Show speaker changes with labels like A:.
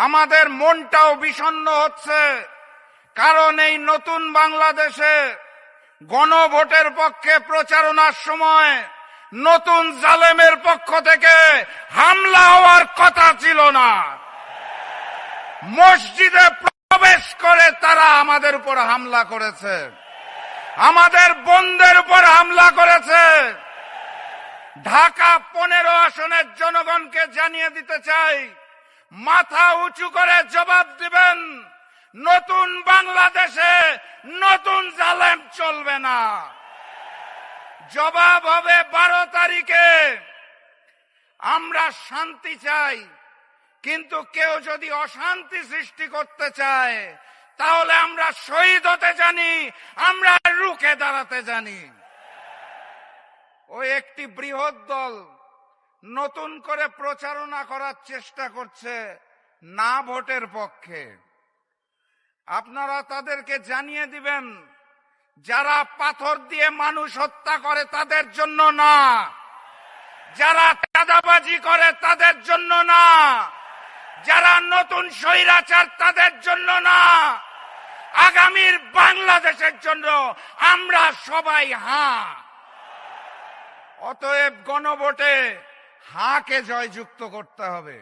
A: আমাদের মনটাও বিষণ্ণ হচ্ছে, কারণ এই নতুন বাংলাদেশে গণভোটের পক্ষে প্রচারণার সময় নতুন জালেমের পক্ষ থেকে হামলা হওয়ার কথা ছিল না। মসজিদে প্রবেশ করে তারা আমাদের উপর হামলা করেছে, আমাদের বোনদের উপর হামলা করেছে। ঢাকা 15 আসনের জনগণকে জানিয়ে দিতে চাই, মাথা উঁচু করে জবাব দিবেন। নতুন বাংলাদেশে নতুন জালেম চলবে না। জবাব হবে 12 তারিখে। আমরা শান্তি চাই, কিন্তু কেউ যদি অশান্তি সৃষ্টি করতে চায় তাহলে আমরা শহীদ হতে জানি, আমরা রুখে দাঁড়াতে জানি। ওই একটি বৃহৎ দল নতুন করে প্রচারণা করার চেষ্টা করছে না ভোটের পক্ষে। আপনারা তাদেরকে জানিয়ে দিবেন, যারা পাথর দিয়ে মানুষ হত্যা করে তাদের জন্য না, যারা চাঁদাবাজি করে তাদের জন্য না, যারা নতুন স্বৈরাচার তাদের জন্য না, আগামীর বাংলাদেশের জন্য আমরা সবাই হাঁ। অতএব গণভোটে হাঁকে জয়যুক্ত করতে হবে।